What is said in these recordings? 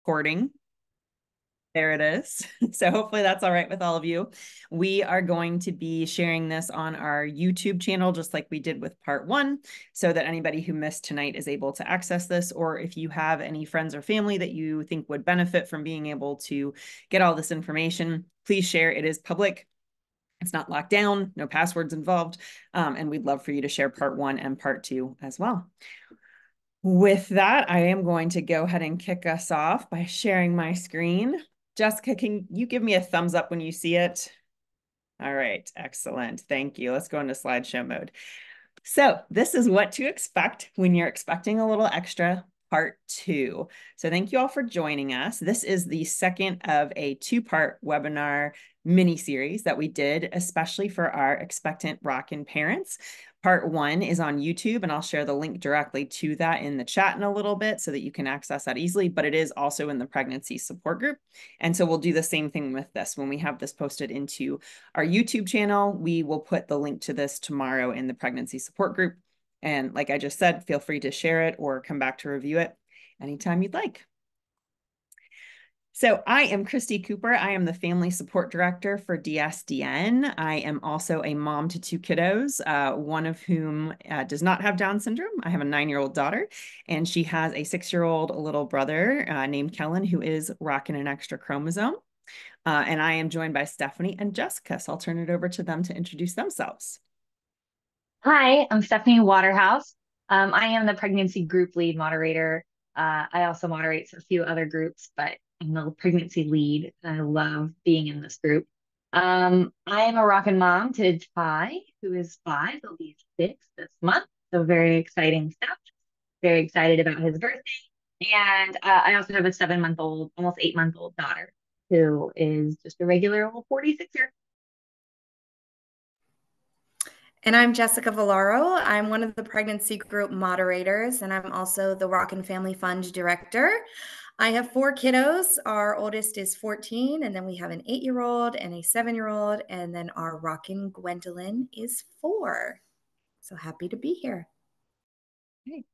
recording. There it is. So hopefully that's all right with all of you. We are going to be sharing this on our YouTube channel, just like we did with part one, so that anybody who missed tonight is able to access this. Or if you have any friends or family that you think would benefit from being able to get all this information, please share. It is public. It's not locked down, no passwords involved. And we'd love for you to share part one and part two as well. With that, I am going to go ahead and kick us off by sharing my screen. Jessica, can you give me a thumbs up when you see it? All right, excellent. Thank you. Let's go into slideshow mode. So this is what to expect when you're expecting a little extra part two. So thank you all for joining us. This is the second of a two-part webinar mini series that we did, especially for our expectant Rockin parents. Part one is on YouTube, and I'll share the link directly to that in the chat in a little bit so that you can access that easily, but it is also in the pregnancy support group. And so we'll do the same thing with this. When we have this posted into our YouTube channel, we will put the link to this tomorrow in the pregnancy support group. And like I just said, feel free to share it or come back to review it anytime you'd like. So I am Christy Cooper. I am the Family Support Director for DSDN. I am also a mom to two kiddos, one of whom does not have Down syndrome. I have a 9-year-old daughter, and she has a 6-year-old little brother named Kellen, who is rocking an extra chromosome. And I am joined by Stephanie and Jessica, so I'll turn it over to them to introduce themselves. Hi, I'm Stephanie Waterhouse. I am the pregnancy group lead moderator. I also moderate a few other groups, but I'm the pregnancy lead. I love being in this group. I am a rockin' mom to Ty, who is 5. He'll be 6 this month. So very exciting stuff. Very excited about his birthday. And I also have a 7-month-old, almost 8-month-old daughter who is just a regular old 46er. And I'm Jessica Villaro. I'm one of the pregnancy group moderators, and I'm also the Rockin Family Fund director. I have 4 kiddos. Our oldest is 14, and then we have an 8-year-old and a 7-year-old, and then our Rockin Gwendolyn is 4. So happy to be here. Okay.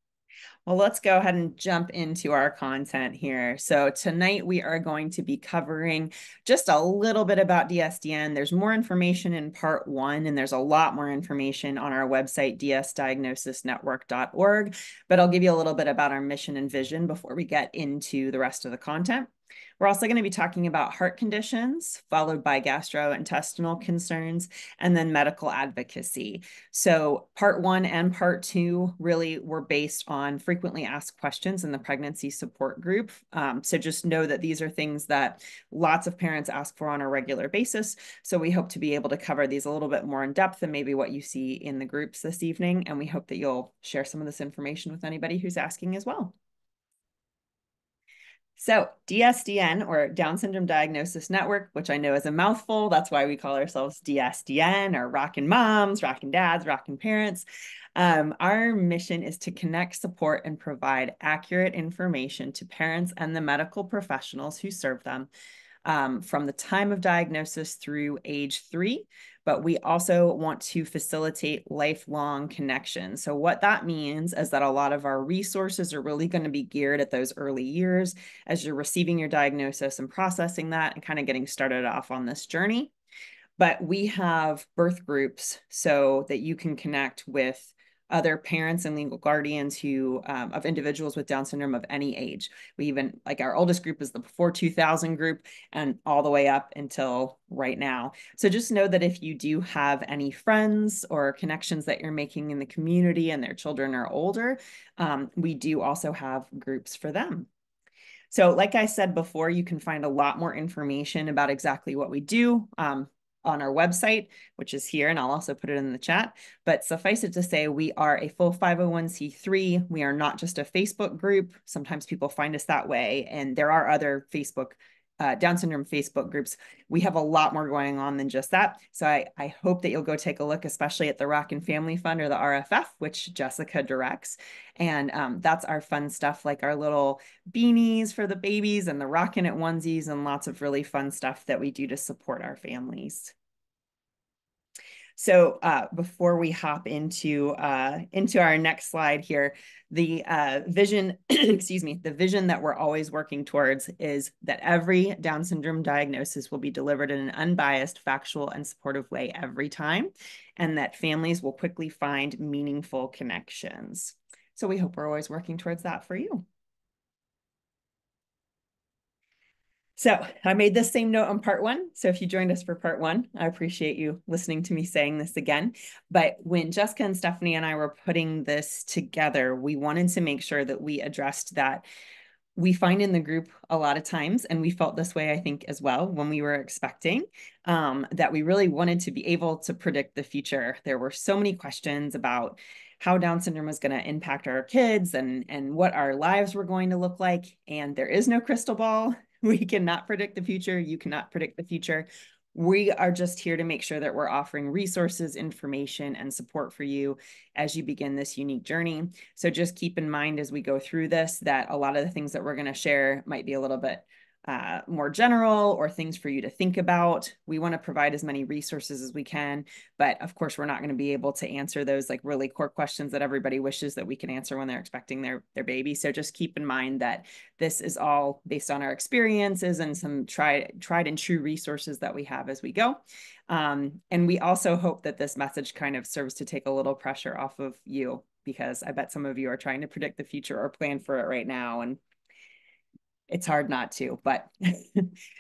Well, let's go ahead and jump into our content here. So tonight we are going to be covering just a little bit about DSDN. There's more information in part one, and there's a lot more information on our website, dsdiagnosisnetwork.org. But I'll give you a little bit about our mission and vision before we get into the rest of the content. We're also going to be talking about heart conditions, followed by gastrointestinal concerns, and then medical advocacy. So part one and part two really were based on frequently asked questions in the pregnancy support group. So just know that these are things that lots of parents ask for on a regular basis. So we hope to be able to cover these a little bit more in depth than maybe what you see in the groups this evening. And we hope that you'll share some of this information with anybody who's asking as well. So DSDN, or Down Syndrome Diagnosis Network, which I know is a mouthful. That's why we call ourselves DSDN, or Rockin' Moms, Rockin' Dads, Rockin' Parents. Our mission is to connect, support, and provide accurate information to parents and the medical professionals who serve them from the time of diagnosis through age 3. But we also want to facilitate lifelong connection. So what that means is that a lot of our resources are really going to be geared at those early years as you're receiving your diagnosis and processing that and kind of getting started off on this journey. But we have birth groups so that you can connect with other parents and legal guardians who of individuals with Down syndrome of any age. We even, like, our oldest group is the before 2000 group, and all the way up until right now. So just know that if you do have any friends or connections that you're making in the community and their children are older, we do also have groups for them. So like I said before, you can find a lot more information about exactly what we do on our website, which is here, and I'll also put it in the chat. But suffice it to say, we are a full 501c3. We are not just a Facebook group. Sometimes people find us that way, and there are other Down syndrome Facebook groups. We have a lot more going on than just that. So I hope that you'll go take a look, especially at the Rockin Family Fund, or the RFF, which Jessica directs. And that's our fun stuff, like our little beanies for the babies and the Rockin' It onesies, and lots of really fun stuff that we do to support our families. So before we hop into our next slide here, the vision, excuse me, the vision that we're always working towards is that every Down syndrome diagnosis will be delivered in an unbiased, factual, and supportive way every time, and that families will quickly find meaningful connections. So we hope we're always working towards that for you. So I made this same note on part one. So if you joined us for part one, I appreciate you listening to me saying this again. But when Jessica and Stephanie and I were putting this together, we wanted to make sure that we addressed that we find in the group a lot of times, and we felt this way, I think, as well, when we were expecting, that we really wanted to be able to predict the future. There were so many questions about how Down syndrome was going to impact our kids and what our lives were going to look like. And there is no crystal ball. We cannot predict the future. You cannot predict the future. We are just here to make sure that we're offering resources, information, and support for you as you begin this unique journey. So just keep in mind as we go through this that a lot of the things that we're going to share might be a little bit more general or things for you to think about. We want to provide as many resources as we can, but of course, we're not going to be able to answer those like really core questions that everybody wishes that we can answer when they're expecting their baby. So just keep in mind that this is all based on our experiences and some tried and true resources that we have as we go. And we also hope that this message kind of serves to take a little pressure off of you, because I bet some of you are trying to predict the future or plan for it right now. And it's hard not to, but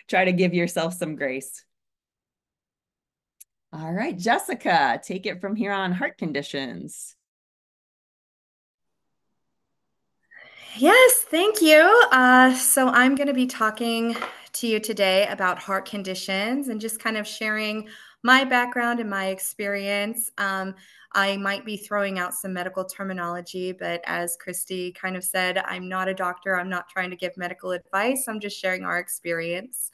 try to give yourself some grace. All right, Jessica, take it from here on heart conditions. Yes, thank you. So I'm going to be talking to you today about heart conditions and just kind of sharing my background and my experience. I might be throwing out some medical terminology, but as Christy kind of said, I'm not a doctor. I'm not trying to give medical advice. I'm just sharing our experience.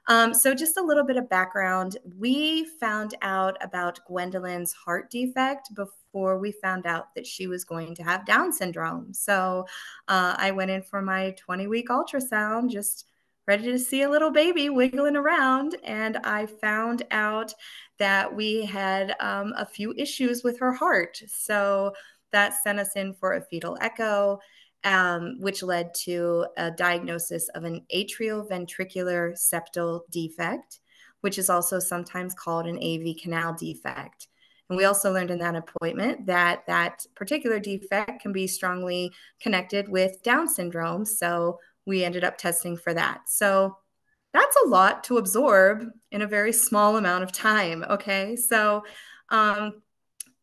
So just a little bit of background. We found out about Gwendolyn's heart defect before we found out that she was going to have Down syndrome. So I went in for my 20-week ultrasound, just ready to see a little baby wiggling around. And I found out that we had a few issues with her heart. So that sent us in for a fetal echo, which led to a diagnosis of an atrioventricular septal defect, which is also sometimes called an AV canal defect. And we also learned in that appointment that that particular defect can be strongly connected with Down syndrome. So we ended up testing for that. So that's a lot to absorb in a very small amount of time. Okay. So I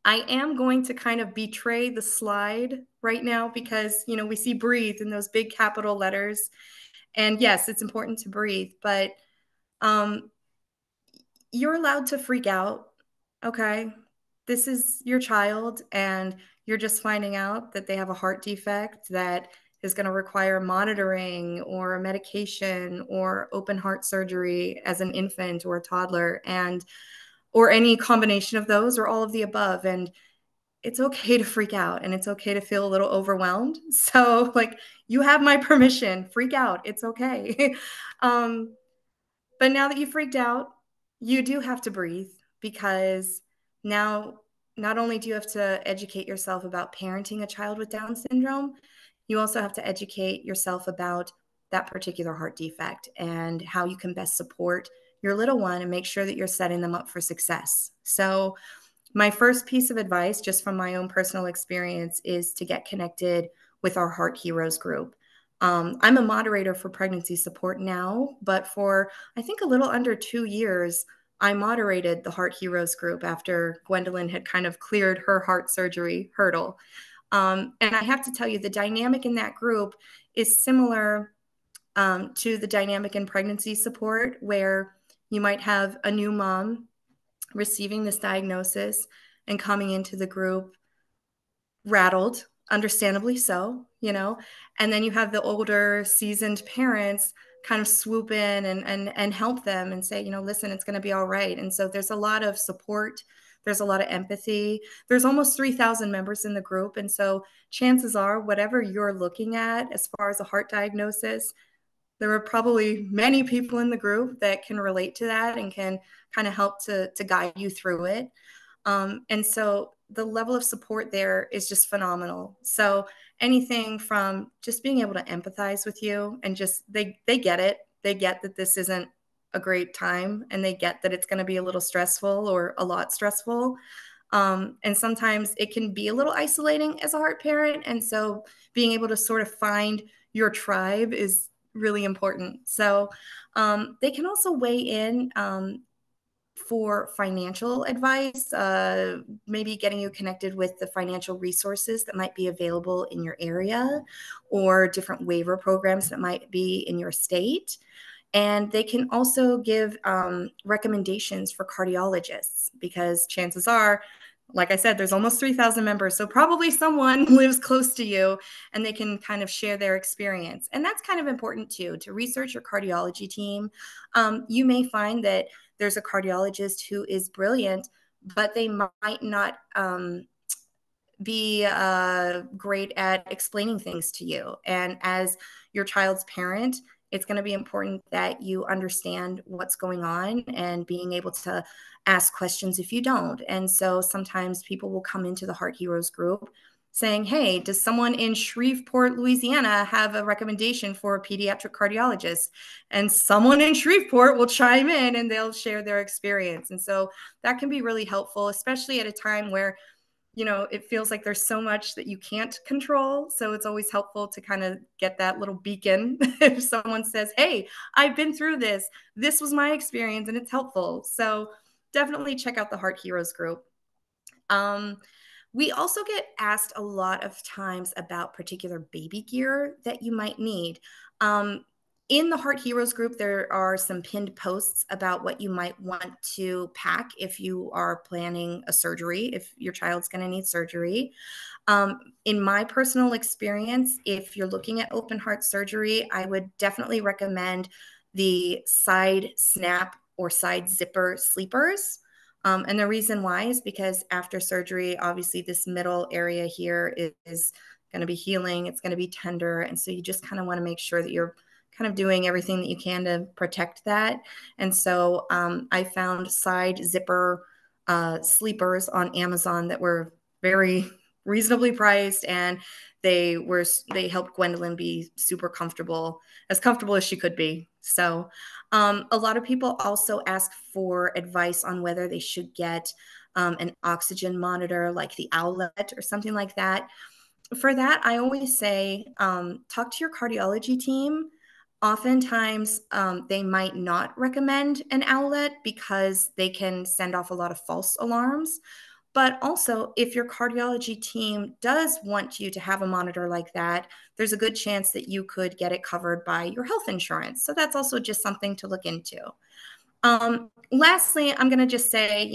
am going to kind of betray the slide right now because, you know, we see breathe in those big capital letters. And yes, it's important to breathe, but um, you're allowed to freak out. Okay. This is your child, and you're just finding out that they have a heart defect that is going to require monitoring or medication or open heart surgery as an infant or a toddler, and or any combination of those or all of the above. And it's okay to freak out, and it's okay to feel a little overwhelmed. So, like, you have my permission, freak out. It's okay. um, but now that you freaked out, you do have to breathe, because now not only do you have to educate yourself about parenting a child with Down syndrome, you also have to educate yourself about that particular heart defect and how you can best support your little one and make sure that you're setting them up for success. So, my first piece of advice, just from my own personal experience, is to get connected with our Heart Heroes group. I'm a moderator for pregnancy support now, but for I think a little under 2 years, I moderated the Heart Heroes group after Gwendolyn had kind of cleared her heart surgery hurdle. And I have to tell you, the dynamic in that group is similar to the dynamic in pregnancy support, where you might have a new mom receiving this diagnosis and coming into the group rattled, understandably so, you know, and then you have the older seasoned parents kind of swoop in and help them and say, you know, listen, it's going to be all right. And so there's a lot of support, there's a lot of empathy. There's almost 3,000 members in the group, and so chances are whatever you're looking at as far as a heart diagnosis, there are probably many people in the group that can relate to that and can kind of help to guide you through it. And so the level of support there is just phenomenal. So anything from just being able to empathize with you and just they get it. They get that this isn't a great time and they get that it's going to be a little stressful or a lot stressful. And sometimes it can be a little isolating as a heart parent. And so being able to sort of find your tribe is really important. So they can also weigh in for financial advice, maybe getting you connected with the financial resources that might be available in your area or different waiver programs that might be in your state. And they can also give recommendations for cardiologists because chances are, like I said, there's almost 3,000 members. So probably someone lives close to you and they can kind of share their experience. And that's kind of important too, to research your cardiology team. You may find that there's a cardiologist who is brilliant, but they might not be great at explaining things to you. And as your child's parent, it's going to be important that you understand what's going on and being able to ask questions if you don't. And so sometimes people will come into the Heart Heroes group saying, hey, does someone in Shreveport, Louisiana have a recommendation for a pediatric cardiologist? And someone in Shreveport will chime in and they'll share their experience. And so that can be really helpful, especially at a time where it feels like there's so much that you can't control. So it's always helpful to kind of get that little beacon if someone says, hey, I've been through this. This was my experience and it's helpful. So definitely check out the Heart Heroes group. We also get asked a lot of times about particular baby gear that you might need. In the Heart Heroes group, there are some pinned posts about what you might want to pack if you are planning a surgery, if your child's going to need surgery. In my personal experience, if you're looking at open heart surgery, I would definitely recommend the side snap or side zipper sleepers. And the reason why is because after surgery, obviously this middle area here is going to be healing. It's going to be tender. And so you just kind of want to make sure that you're kind of doing everything that you can to protect that. And so I found side zipper sleepers on Amazon that were very reasonably priced, and they helped Gwendolyn be super comfortable as she could be. So a lot of people also ask for advice on whether they should get an oxygen monitor like the Owlet or something like that. For that, I always say talk to your cardiology team. Oftentimes, they might not recommend an Owlet because they can send off a lot of false alarms. But also, if your cardiology team does want you to have a monitor like that, there's a good chance that you could get it covered by your health insurance. So that's also just something to look into. Lastly, I'm going to just say,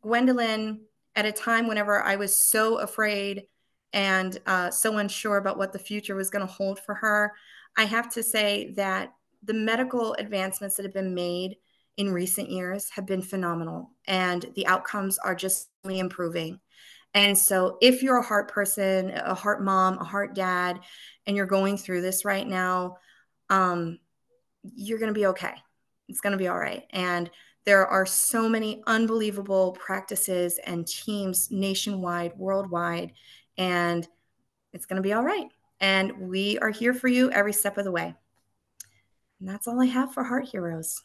Gwendolyn, at a time whenever I was so afraid and so unsure about what the future was going to hold for her, I have to say that the medical advancements that have been made in recent years have been phenomenal, and the outcomes are just really improving. And so if you're a heart person, a heart mom, a heart dad, and you're going through this right now, you're going to be okay. It's going to be all right. And there are so many unbelievable practices and teams nationwide, worldwide, and it's going to be all right. And we are here for you every step of the way. And that's all I have for Heart Heroes.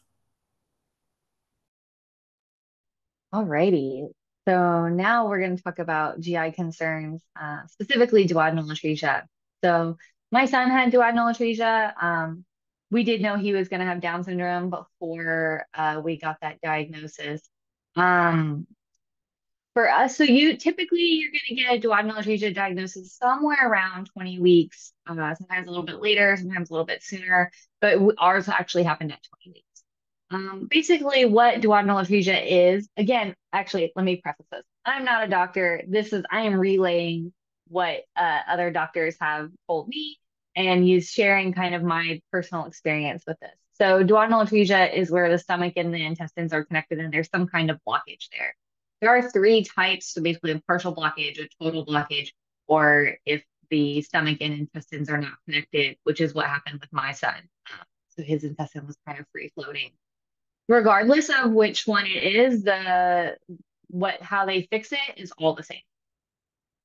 Alrighty. So now we're going to talk about GI concerns, specifically duodenal atresia. So my son had duodenal atresia. We did know he was going to have Down syndrome before we got that diagnosis. For us, so you're going to get a duodenal atresia diagnosis somewhere around 20 weeks, sometimes a little bit later, sometimes a little bit sooner, but ours actually happened at 20 weeks. Basically, what duodenal atresia is, again, actually, let me preface this. I'm not a doctor. I am relaying what other doctors have told me and use sharing kind of my personal experience with this. So, duodenal atresia is where the stomach and the intestines are connected, and there's some kind of blockage there. There are three types, so basically a partial blockage, a total blockage, or if the stomach and intestines are not connected, which is what happened with my son. So his intestine was kind of free floating. Regardless of which one it is, how they fix it is all the same.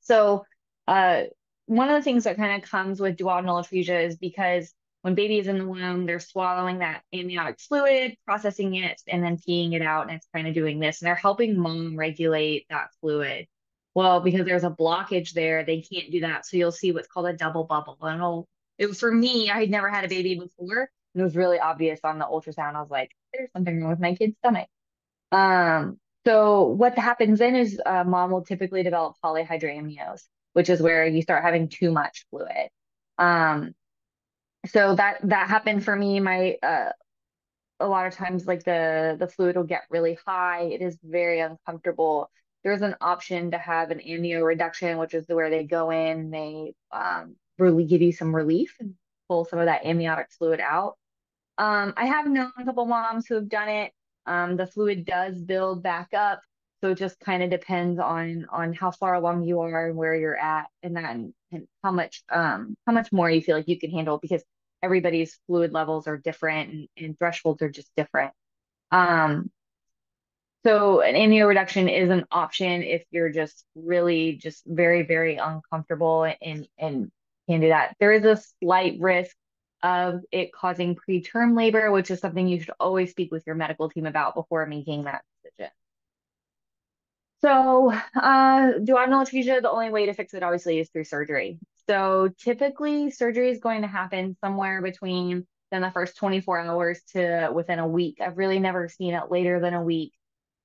So, uh, one of the things that kind of comes with duodenal atresia is because when baby is in the womb, they're swallowing that amniotic fluid, processing it, and then peeing it out, and it's kind of doing this, and they're helping mom regulate that fluid. Well, because there's a blockage there, they can't do that. So you'll see what's called a double bubble. And it was for me, I had never had a baby before, and it was really obvious on the ultrasound. I was like, there's something wrong with my kid's stomach. Um, so what happens then is mom will typically develop polyhydramnios, which is where you start having too much fluid. Um, so that happened for me. My a lot of times like the fluid will get really high. It is very uncomfortable. There's an option to have an amnio reduction, which is where they go in, they really give you some relief and pull some of that amniotic fluid out. I have known a couple moms who have done it. The fluid does build back up, so it just kind of depends on how far along you are and where you're at, and then and how much more you feel like you can handle because everybody's fluid levels are different and thresholds are just different. Um, so an amnio reduction is an option if you're just really just very, very uncomfortable and can do that. There is a slight risk of it causing preterm labor, which is something you should always speak with your medical team about before making that decision. So, duodenal atresia, the only way to fix it obviously is through surgery. So typically surgery is going to happen somewhere between then the first 24 hours to within a week. I've really never seen it later than a week.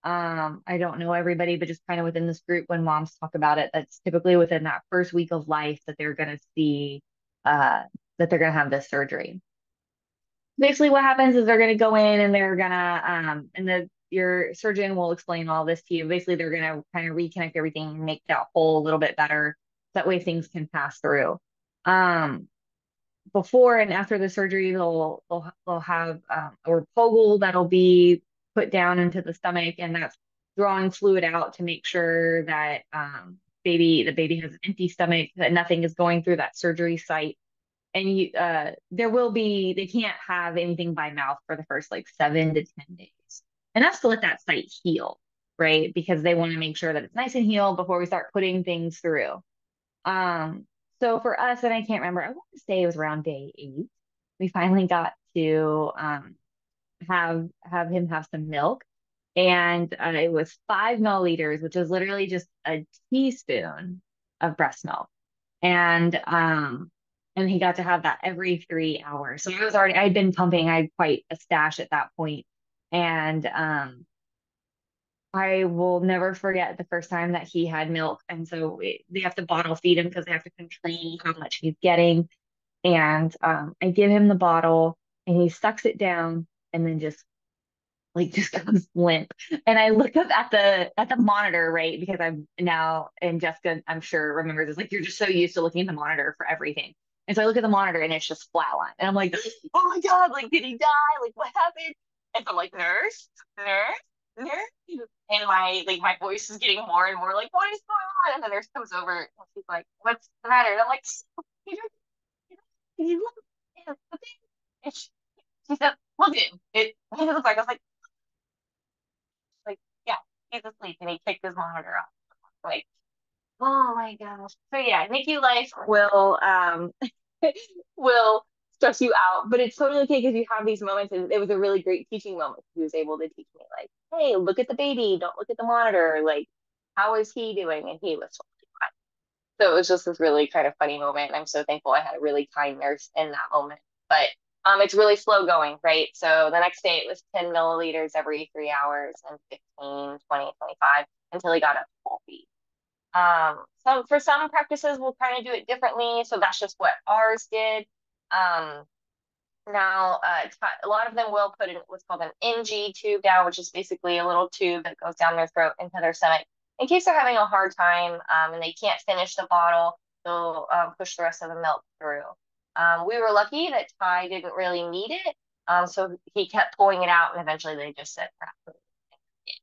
I don't know everybody, but just kind of within this group, when moms talk about it, that's typically within that first week of life that they're going to see, uh, that they're going to have this surgery. Basically, what happens is they're going to go in and they're going to, and your surgeon will explain all this to you. Basically, they're going to kind of reconnect everything and make that hole a little bit better. That way things can pass through. Um, Before and after the surgery, they'll have a Repogel that'll be put down into the stomach, and that's drawing fluid out to make sure that the baby has an empty stomach, that nothing is going through that surgery site. And they can't have anything by mouth for the first like 7 to 10 days, and that's to let that site heal, right? Because they want to make sure that it's nice and healed before we start putting things through. Um, so for us, and I can't remember, I want to say it was around day 8, we finally got to have him have some milk. And it was 5 milliliters, which is literally just a teaspoon of breast milk. And he got to have that every 3 hours. So I'd been pumping, I had quite a stash at that point. And I will never forget the first time that he had milk. And so they have to bottle feed him because they have to control how much he's getting. And I give him the bottle and he sucks it down and then just goes limp. And I look up at the monitor, right? Because I'm now, and Jessica, I'm sure remembers this, like you're just so used to looking at the monitor for everything. And so I look at the monitor and it's just flatline. And I'm like, oh my God, like did he die? Like what happened? And so I'm like, nurse, nurse, nurse. And my voice is getting more and more like, what is going on? And the nurse comes over and she's like, what's the matter? And I'm like, you look at the thing. And she said, look at him. What does it look like? I was like, yeah, he's asleep, and he kicked his monitor off. Like, oh my gosh. So yeah, NICU life will stress you out, but it's totally okay because you have these moments, and it was a really great teaching moment. He was able to teach me like, hey, look at the baby, don't look at the monitor. Like, how is he doing? And he was totally fine. So it was just this really kind of funny moment. And I'm so thankful I had a really kind nurse in that moment. But it's really slow going, right? So the next day it was 10 milliliters every 3 hours and 15, 20, 25 until he got up to full feed. So for some practices, we'll kind of do it differently. So that's just what ours did. Um, Now, a lot of them will put in what's called an NG tube down, which is basically a little tube that goes down their throat into their stomach. In case they're having a hard time and they can't finish the bottle, they'll push the rest of the milk through. We were lucky that Ty didn't really need it, so he kept pulling it out, and eventually they just said, "Crap,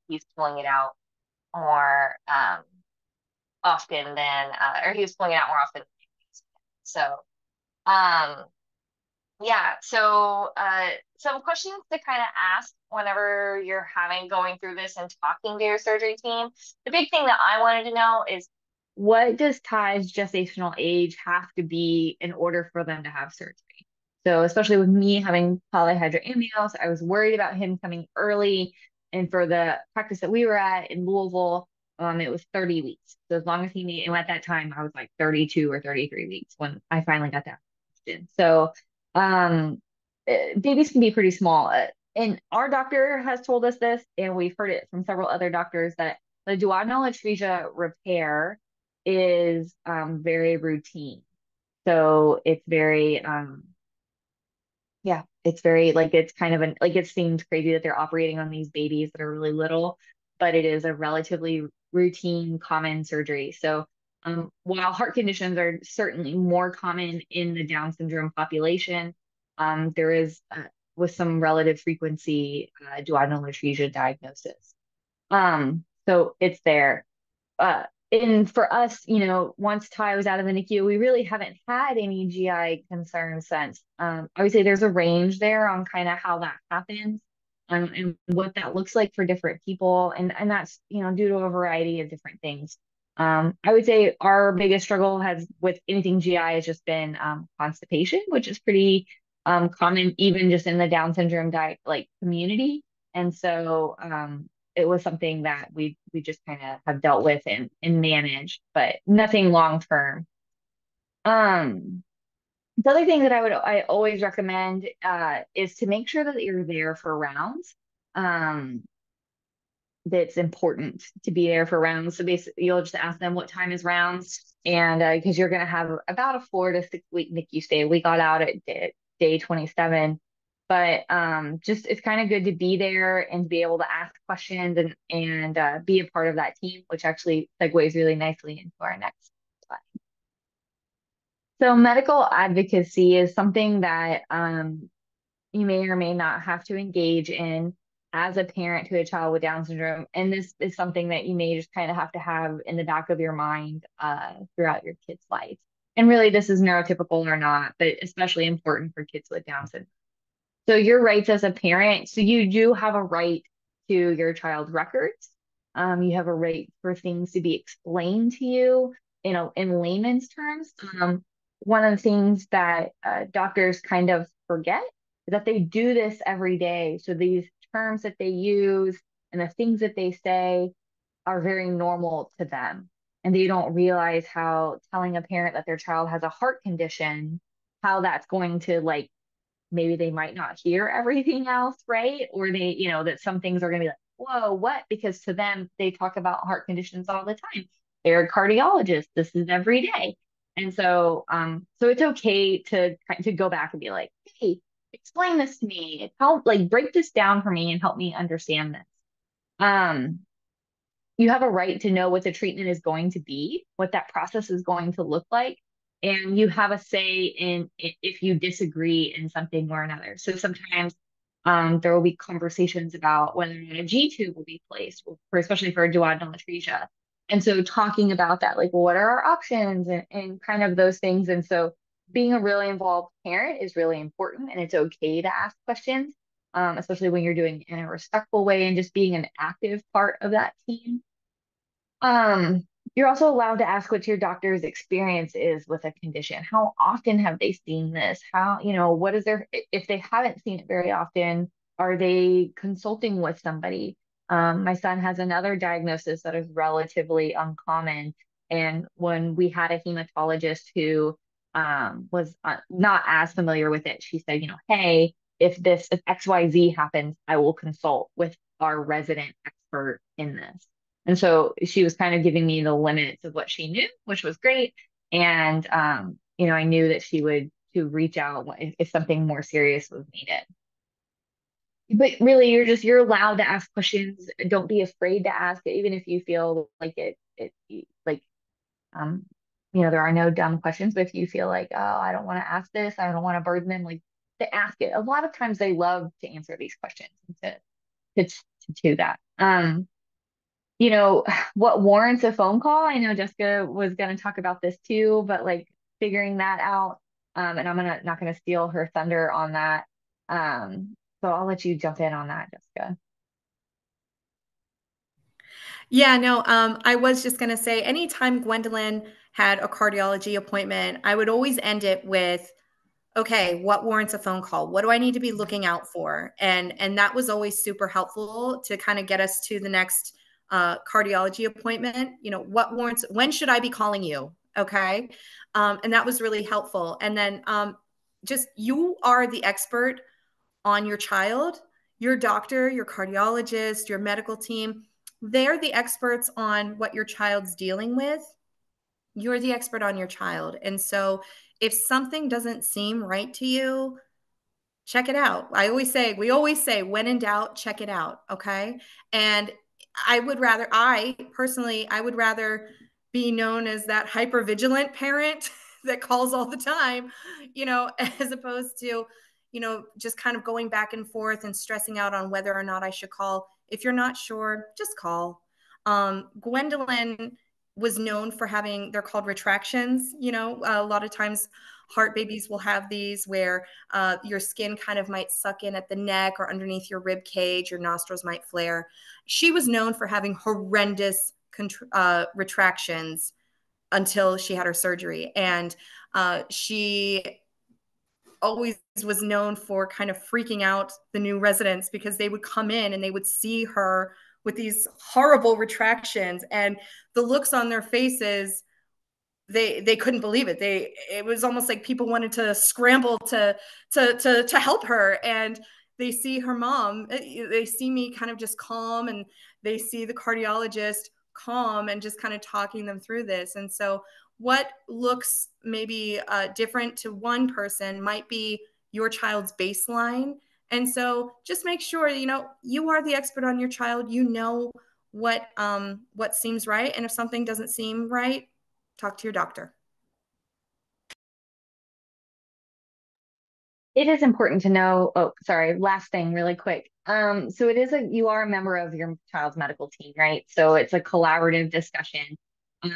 he's pulling it out more often than, or he was pulling it out more often than he used to." So, um, Yeah, so some questions to kind of ask whenever you're having going through this and talking to your surgery team. The big thing that I wanted to know is what does Ty's gestational age have to be in order for them to have surgery? So especially with me having polyhydramnios, I was worried about him coming early. And for the practice that we were at in Louisville, it was 30 weeks. So as long as he made, and at that time I was like 32 or 33 weeks when I finally got that question. So um, babies can be pretty small. And our doctor has told us this, and we've heard it from several other doctors that the duodenal atresia repair is very routine. So it's very yeah, it's very like it's kind of an like it seems crazy that they're operating on these babies that are really little, but it is a relatively routine, common surgery. So while heart conditions are certainly more common in the Down syndrome population, there is with some relative frequency duodenal atresia diagnosis. So it's there. uh, and for us, once Ty was out of the NICU, we really haven't had any GI concerns since. I would say there's a range there on kind of how that happens, and what that looks like for different people, and that's due to a variety of different things. I would say our biggest struggle has with anything GI has just been constipation, which is pretty common even just in the Down syndrome diet like community. And so it was something that we just kind of have dealt with and managed, but nothing long term. Um, the other thing that I always recommend is to make sure that you're there for rounds. Um, that's important to be there for rounds. So basically, you'll just ask them what time is rounds, and because you're going to have about a 4 to 6 week NICU stay. We got out at day 27, but just it's kind of good to be there and to be able to ask questions and be a part of that team, which actually segues really nicely into our next slide. So medical advocacy is something that you may or may not have to engage in as a parent to a child with Down syndrome. And this is something that you may just kind of have to have in the back of your mind throughout your kid's life. And really, this is neurotypical or not, but especially important for kids with Down syndrome. So your rights as a parent, so you do have a right to your child's records. You have a right for things to be explained to you, in layman's terms. One of the things that doctors kind of forget is that they do this every day. So these terms that they use and the things that they say are very normal to them. And they don't realize how telling a parent that their child has a heart condition, how that's going to like maybe they might not hear everything else, right? Or that some things are going to be like, whoa, what? Because to them, they talk about heart conditions all the time. They're a cardiologist. This is every day. And so it's okay to go back and be like, hey, explain this to me. Help like break this down for me and help me understand this. Um, you have a right to know what the treatment is going to be, what that process is going to look like, and you have a say in if you disagree in something or another. So sometimes there will be conversations about whether or not a G tube will be placed, especially for duodenal atresia. And so talking about that, like what are our options and kind of those things. And so being a really involved parent is really important, and it's okay to ask questions, especially when you're doing it in a respectful way and just being an active part of that team. Um, you're also allowed to ask what your doctor's experience is with a condition. How often have they seen this? What is if they haven't seen it very often, are they consulting with somebody? My son has another diagnosis that is relatively uncommon. And when we had a hematologist who was not as familiar with it, she said, hey, if XYZ happens, I will consult with our resident expert in this. And so she was kind of giving me the limits of what she knew, which was great. And I knew that she would to reach out if something more serious was needed. But really, you're allowed to ask questions. Don't be afraid to ask it, even if you feel like it like um there are no dumb questions. But if you feel like, oh, I don't want to ask this, I don't want to burden them, like to ask it. A lot of times they love to answer these questions and to do that. You know, what warrants a phone call? I know Jessica was going to talk about this too, but like figuring that out. And I'm not gonna steal her thunder on that. So I'll let you jump in on that, Jessica. Yeah, no, I was just gonna say, anytime Gwendolyn had a cardiology appointment, I would always end it with, okay, what warrants a phone call? What do I need to be looking out for? And that was always super helpful to kind of get us to the next cardiology appointment. You know, what warrants? When should I be calling you? Okay, and that was really helpful. And then just you are the expert on your child, your doctor, your cardiologist, your medical team. They're the experts on what your child's dealing with. You're the expert on your child. And so if something doesn't seem right to you, check it out. We always say, when in doubt, check it out. Okay. And I personally, I would rather be known as that hyper vigilant parent that calls all the time, as opposed to, just kind of going back and forth and stressing out on whether or not I should call. If you're not sure, just call. Gwendolyn was known for having, they're called retractions. A lot of times heart babies will have these where your skin kind of might suck in at the neck or underneath your rib cage, your nostrils might flare. She was known for having horrendous retractions until she had her surgery. And she always was known for kind of freaking out the new residents because they would come in and they would see her with these horrible retractions, and the looks on their faces, they couldn't believe it. It was almost like people wanted to scramble to help her. And they see her mom, they see me kind of just calm, and they see the cardiologist calm and just kind of talking them through this. And so what looks maybe different to one person might be your child's baseline. And so just make sure, you are the expert on your child. What seems right. And if something doesn't seem right, talk to your doctor. It is important to know. Oh, sorry, last thing really quick. So you are a member of your child's medical team, right? So it's a collaborative discussion.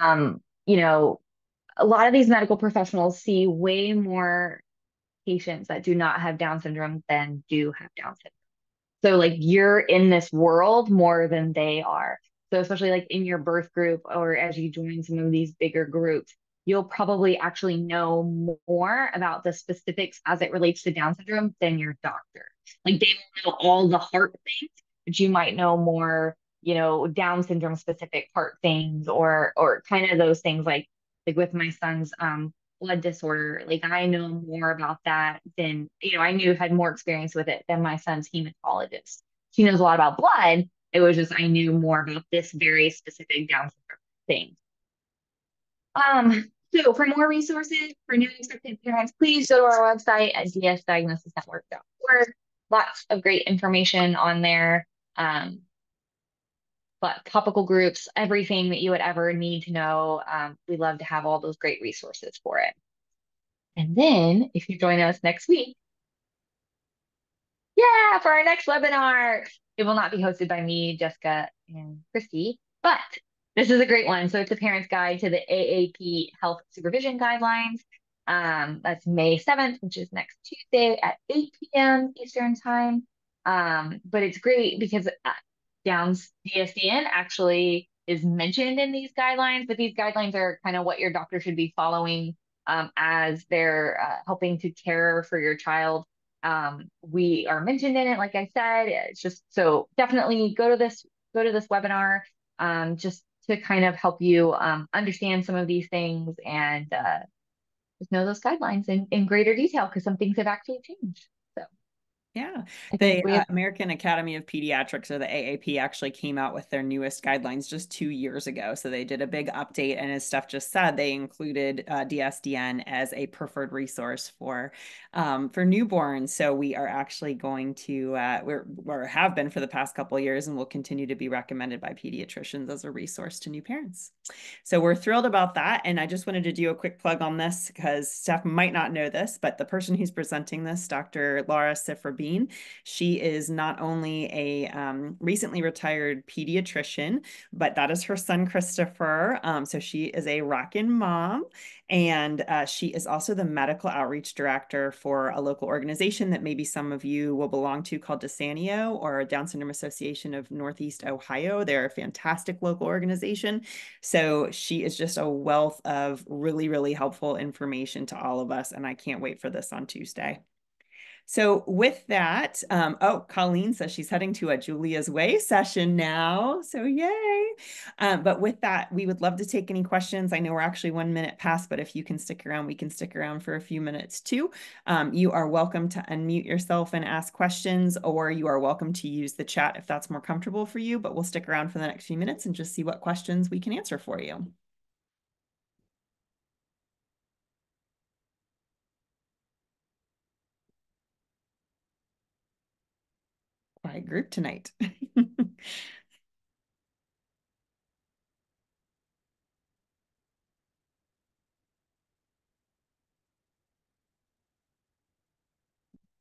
Um, you know, a lot of these medical professionals see way more patients that do not have Down syndrome than do have Down syndrome. So like you're in this world more than they are. So especially like in your birth group or as you join some of these bigger groups, you'll probably actually know more about the specifics as it relates to Down syndrome than your doctor. Like they will know all the heart things, but you might know more, Down syndrome specific heart things or kind of those things like with my son's blood disorder. Like I know more about that than, I knew had more experience with it than my son's hematologist. She knows a lot about blood. It was just I knew more about this very specific Down syndrome thing. So for more resources for new expectant parents, please go to our website at dsdiagnosisnetwork.org. Lots of great information on there. But topical groups, everything that you would ever need to know. We love to have all those great resources for it. And then if you join us next week, yeah, for our next webinar, it will not be hosted by me, Jessica, and Christy, but this is a great one. So it's a parent's guide to the AAP health supervision guidelines. That's May 7th, which is next Tuesday at 8 p.m. Eastern time. But it's great because Downs DSDN actually is mentioned in these guidelines, but these guidelines are kind of what your doctor should be following as they're helping to care for your child. We are mentioned in it, like I said. It's just so definitely go to this webinar just to kind of help you understand some of these things and just know those guidelines in greater detail because some things have actually changed. So Yeah, I think the we have. American Academy of Pediatrics, or the AAP, actually came out with their newest guidelines just 2 years ago. So they did a big update, and as Steph just said, they included DSDN as a preferred resource for newborns. So we are actually going to or have been for the past couple of years, and will continue to be recommended by pediatricians as a resource to new parents. So we're thrilled about that. And I just wanted to do a quick plug on this because Steph might not know this, but the person who's presenting this, Dr. Laura Sifrabi, recording. She is not only a recently retired pediatrician, but that is her son, Christopher. So she is a Rockin mom, and she is also the medical outreach director for a local organization that maybe some of you will belong to called DeSanio, or Down Syndrome Association of Northeast Ohio. They're a fantastic local organization. So she is just a wealth of really, really helpful information to all of us. And I can't wait for this on Tuesday. So with that, oh, Colleen says she's heading to a Julia's Way session now. So yay. But with that, we would love to take any questions. I know we're actually 1 minute past, but if you can stick around, we can stick around for a few minutes too. You are welcome to unmute yourself and ask questions, or you are welcome to use the chat if that's more comfortable for you, but we'll stick around for the next few minutes and just see what questions we can answer for you. Quiet group tonight.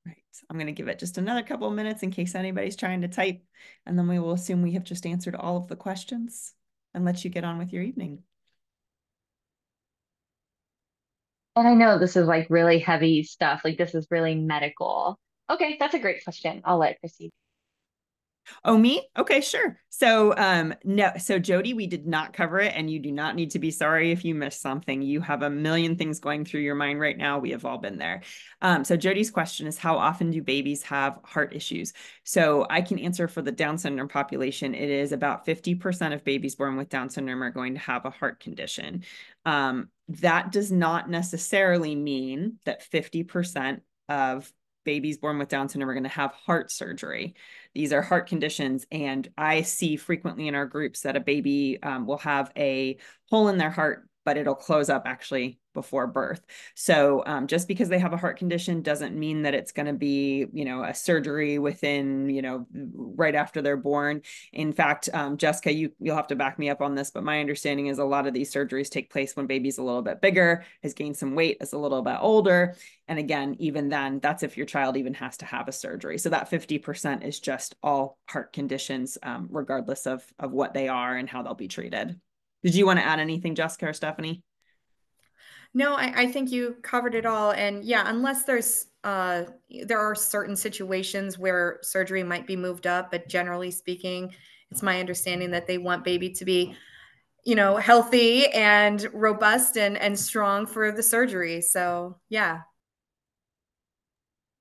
Right. I'm going to give it just another couple of minutes in case anybody's trying to type, and then we will assume we have just answered all of the questions and let you get on with your evening. And I know this is like really heavy stuff. Like this is really medical. Okay, that's a great question. I'll let Chrissy. Oh, me? Okay, sure. So, no, so Jody, we did not cover it, and you do not need to be sorry if you missed something. You have a million things going through your mind right now. We have all been there. So Jody's question is, how often do babies have heart issues? So I can answer for the Down syndrome population. It is about 50% of babies born with Down syndrome are going to have a heart condition. That does not necessarily mean that 50% of babies born with Down syndrome are going to have heart surgery. These are heart conditions, and I see frequently in our groups that a baby will have a hole in their heart, but it'll close up actually before birth. So just because they have a heart condition doesn't mean that it's going to be, a surgery within, right after they're born. In fact, Jessica, you'll have to back me up on this, but my understanding is a lot of these surgeries take place when baby's a little bit bigger, has gained some weight, is a little bit older. And again, even then, that's if your child even has to have a surgery. So that 50% is just all heart conditions, regardless of what they are and how they'll be treated. Did you want to add anything, Jessica or Stephanie? No, I think you covered it all. And yeah, unless there are certain situations where surgery might be moved up, but generally speaking, it's my understanding that they want baby to be, healthy and robust and strong for the surgery. So yeah.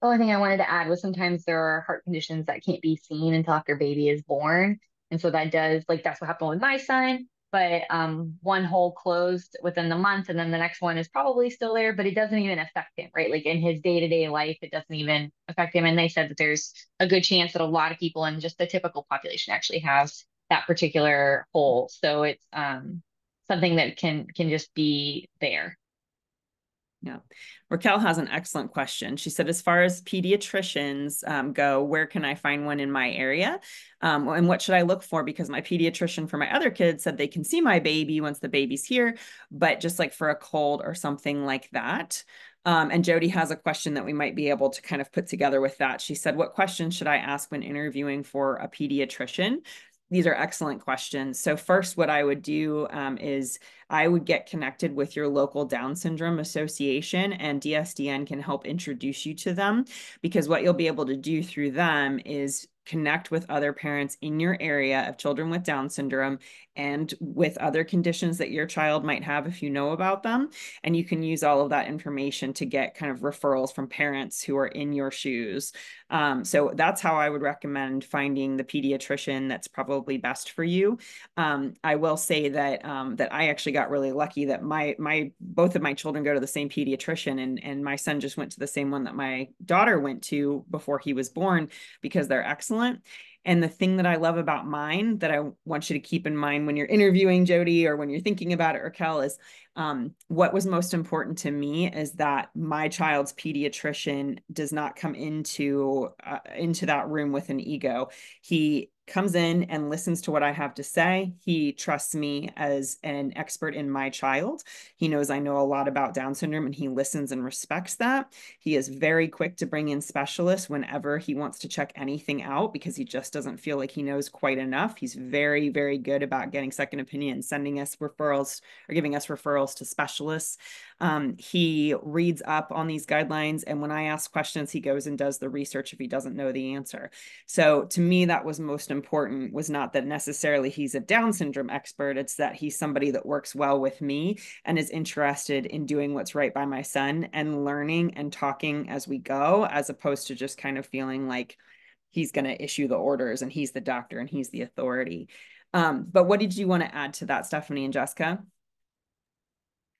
The only thing I wanted to add was sometimes there are heart conditions that can't be seen until after baby is born. And so that does, like, that's what happened with my son. But one hole closed within the month, and then the next one is probably still there, but it doesn't even affect him, right? Like in his day-to-day life, it doesn't even affect him. And they said that there's a good chance that a lot of people in just the typical population actually have that particular hole. So it's something that can just be there. Yeah. Raquel has an excellent question. She said, as far as pediatricians go, where can I find one in my area? And what should I look for? Because my pediatrician for my other kids said they can see my baby once the baby's here, but just like for a cold or something like that. And Jody has a question that we might be able to kind of put together with that. She said, what questions should I ask when interviewing for a pediatrician? These are excellent questions. So first, what I would do is I would get connected with your local Down Syndrome Association, and DSDN can help introduce you to them, because what you'll be able to do through them is connect with other parents in your area of children with Down syndrome and with other conditions that your child might have if you know about them. And you can use all of that information to get kind of referrals from parents who are in your shoes. So that's how I would recommend finding the pediatrician that's probably best for you. I will say that that I actually got really lucky that my both of my children go to the same pediatrician, and my son just went to the same one that my daughter went to before he was born, because they're excellent. And the thing that I love about mine that I want you to keep in mind when you're interviewing Jody or when you're thinking about it, Raquel, is What was most important to me is that my child's pediatrician does not come into that room with an ego. He comes in and listens to what I have to say. He trusts me as an expert in my child. He knows I know a lot about Down syndrome, and he listens and respects that. He is very quick to bring in specialists whenever he wants to check anything out, because he just doesn't feel like he knows quite enough. He's very, very good about getting second opinion, sending us referrals or giving us referrals to specialists. He reads up on these guidelines, and when I ask questions, he goes and does the research if he doesn't know the answer. So to me, that was most important, was not that necessarily he's a Down syndrome expert. It's that he's somebody that works well with me and is interested in doing what's right by my son and learning and talking as we go, as opposed to just kind of feeling like he's going to issue the orders and he's the doctor and he's the authority. But what did you want to add to that, Stephanie and Jessica?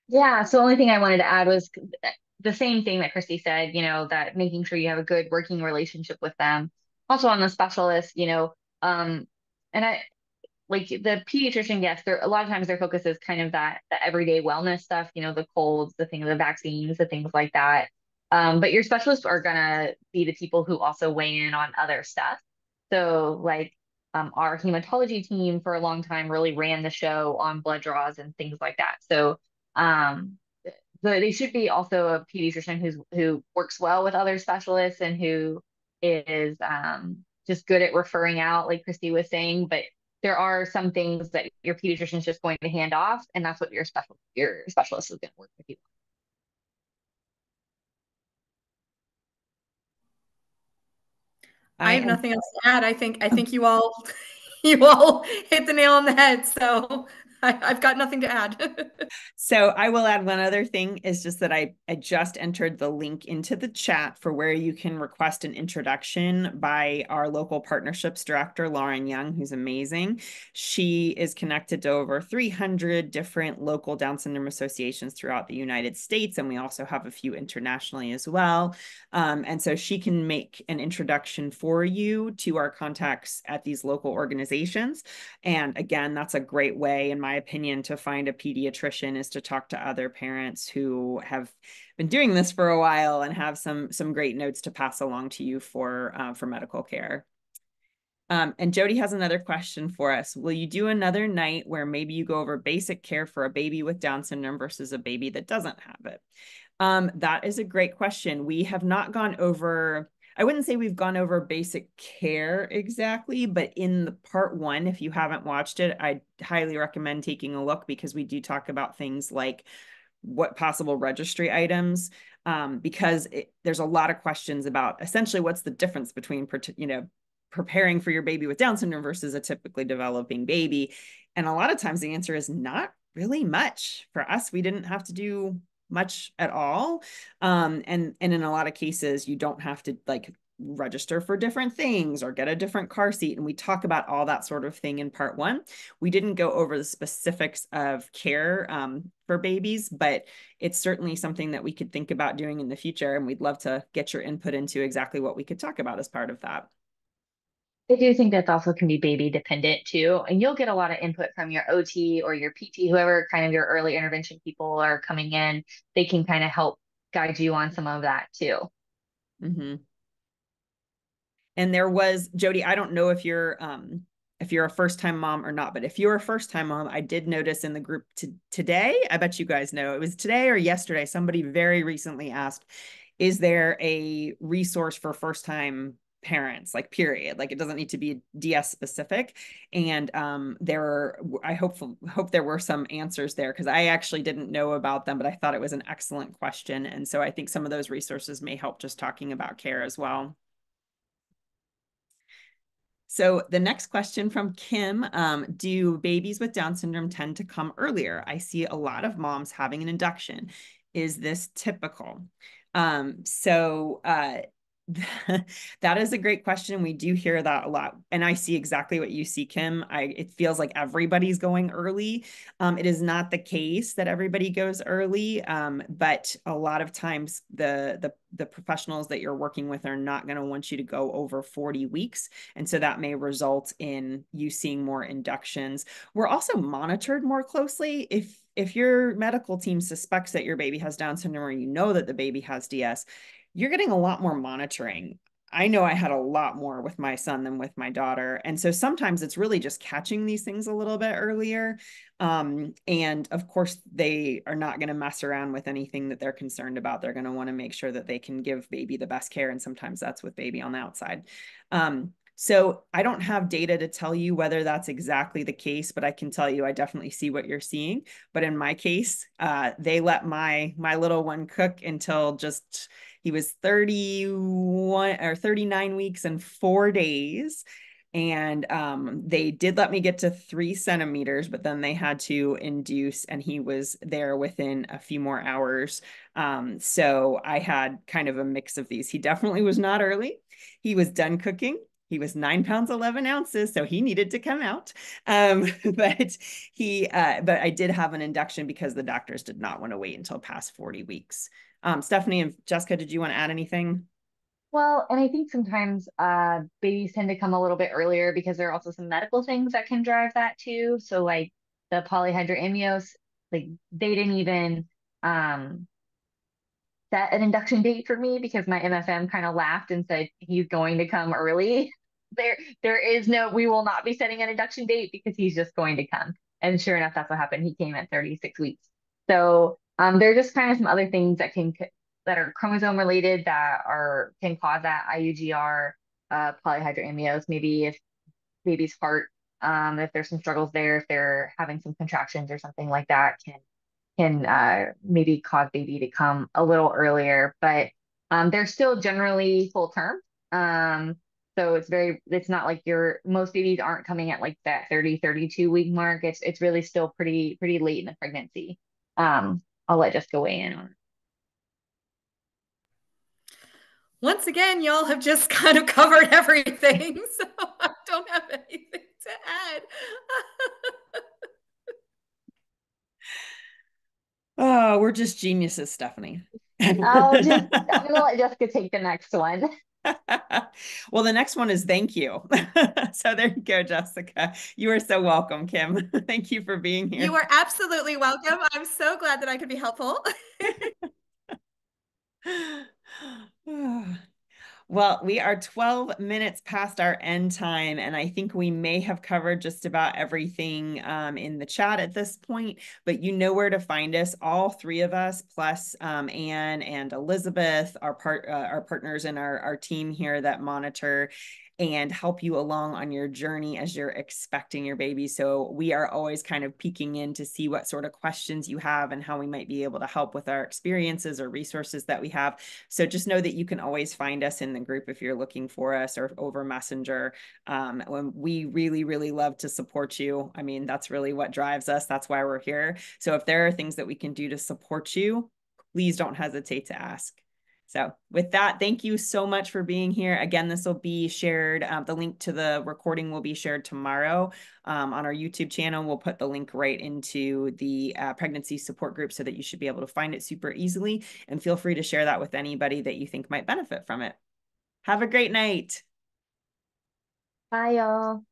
Yeah, so the only thing I wanted to add was the same thing that Christy said, that making sure you have a good working relationship with them. Also on the specialist, and I like the pediatrician, yes, there a lot of times their focus is kind of that the everyday wellness stuff, the colds, the vaccines, the things like that. But your specialists are gonna be the people who also weigh in on other stuff. So like our hematology team for a long time really ran the show on blood draws and things like that. So um, they should be also a pediatrician who works well with other specialists and who is just good at referring out, like Christy was saying. But there are some things that your pediatrician is just going to hand off, and that's what your specialist is going to work with you. I I have am nothing else to add. I think you all you all hit the nail on the head. So I've got nothing to add. So I will add one other thing, is just that I just entered the link into the chat for where you can request an introduction by our local partnerships director, Lauren Young, who's amazing. She is connected to over 300 different local Down syndrome associations throughout the United States, and we also have a few internationally as well. And so she can make an introduction for you to our contacts at these local organizations. And again, that's a great way, in my opinion, to find a pediatrician, is to talk to other parents who have been doing this for a while and have some great notes to pass along to you for medical care. And Jody has another question for us. Will you do another night where maybe you go over basic care for a baby with Down syndrome versus a baby that doesn't have it? That is a great question. We have not gone over, I wouldn't say we've gone over basic care exactly, but in the part 1, if you haven't watched it, I highly recommend taking a look, because we do talk about things like what possible registry items, because there's a lot of questions about essentially what's the difference between, preparing for your baby with Down syndrome versus a typically developing baby. And a lot of times the answer is not really much. For us, we didn't have to do much at all. And in a lot of cases, you don't have to register for different things or get a different car seat. And we talk about all that sort of thing in part 1. We didn't go over the specifics of care for babies, but it's certainly something that we could think about doing in the future. And we'd love to get your input into exactly what we could talk about as part of that. I do think that's also can be baby dependent too. And you'll get a lot of input from your OT or your PT, whoever kind of your early intervention people are coming in. They can kind of help guide you on some of that too. Mm-hmm. And there was, Jody, I don't know if you're a first-time mom or not, but if you're a first-time mom, I did notice in the group today, I bet you guys know, it was today or yesterday, somebody very recently asked, is there a resource for first-time parents, like period, like it doesn't need to be DS specific? And I hope there were some answers there, because I actually didn't know about them, but I thought it was an excellent question. And so I think some of those resources may help just talking about care as well. So the next question from Kim, do babies with Down syndrome tend to come earlier? I see a lot of moms having an induction. Is this typical? So That is a great question. We do hear that a lot. And I see exactly what you see, Kim. It feels like everybody's going early. It is not the case that everybody goes early, but a lot of times the professionals that you're working with are not going to want you to go over 40 weeks. And so that may result in you seeing more inductions. We're also monitored more closely. If your medical team suspects that your baby has Down syndrome or you know that the baby has DS, you're getting a lot more monitoring. I know I had a lot more with my son than with my daughter. And so sometimes it's really just catching these things a little bit earlier. And of course, they are not going to mess around with anything that they're concerned about. They're going to want to make sure that they can give baby the best care. And sometimes that's with baby on the outside. So I don't have data to tell you whether that's exactly the case, but I can tell you I definitely see what you're seeing. But in my case, they let my little one cook until just he was 31 or 39 weeks and 4 days. And they did let me get to 3 centimeters, but then they had to induce, and he was there within a few more hours. So I had kind of a mix of these. He definitely was not early. He was done cooking. He was 9 pounds, 11 ounces, so he needed to come out. But but I did have an induction because the doctors did not want to wait until past 40 weeks. Stephanie and Jessica, did you want to add anything? Well, and I think sometimes babies tend to come a little bit earlier because there are also some medical things that can drive that too. So like the polyhydramnios, like they didn't even um set an induction date for me because my MFM kind of laughed and said he's going to come early. There is no, we will not be setting an induction date because he's just going to come. And sure enough, that's what happened. He came at 36 weeks. So there are just kind of some other things that are chromosome related that can cause that IUGR, polyhydramnios. Maybe if baby's heart, if there's some struggles there, if they're having some contractions or something like that, can maybe cause baby to come a little earlier, but they're still generally full term. So it's not like most babies aren't coming at like that 30, 32 week mark. It's really still pretty late in the pregnancy. I'll let Jessica weigh in on it. Once again, y'all have just kind of covered everything, so I don't have anything to add. Oh, we're just geniuses, Stephanie. I'm gonna let Jessica take the next one. Well, the next one is thank you. So there you go, Jessica. You are so welcome, Kim. Thank you for being here. You are absolutely welcome. I'm so glad that I could be helpful. Well, we are 12 minutes past our end time, and I think we may have covered just about everything in the chat at this point, but you know where to find us. All three of us, plus Anne and Elizabeth, our partners in our team here that monitor and help you along on your journey as you're expecting your baby. So we are always kind of peeking in to see what sort of questions you have and how we might be able to help with our experiences or resources that we have. So just know that you can always find us in the group if you're looking for us or over Messenger. When we really, really love to support you. I mean, that's really what drives us. That's why we're here. So if there are things that we can do to support you, please don't hesitate to ask. So with that, thank you so much for being here. Again, this will be shared. The link to the recording will be shared tomorrow on our YouTube channel. We'll put the link right into the pregnancy support group so that you should be able to find it super easily. And feel free to share that with anybody that you think might benefit from it. Have a great night. Bye, y'all.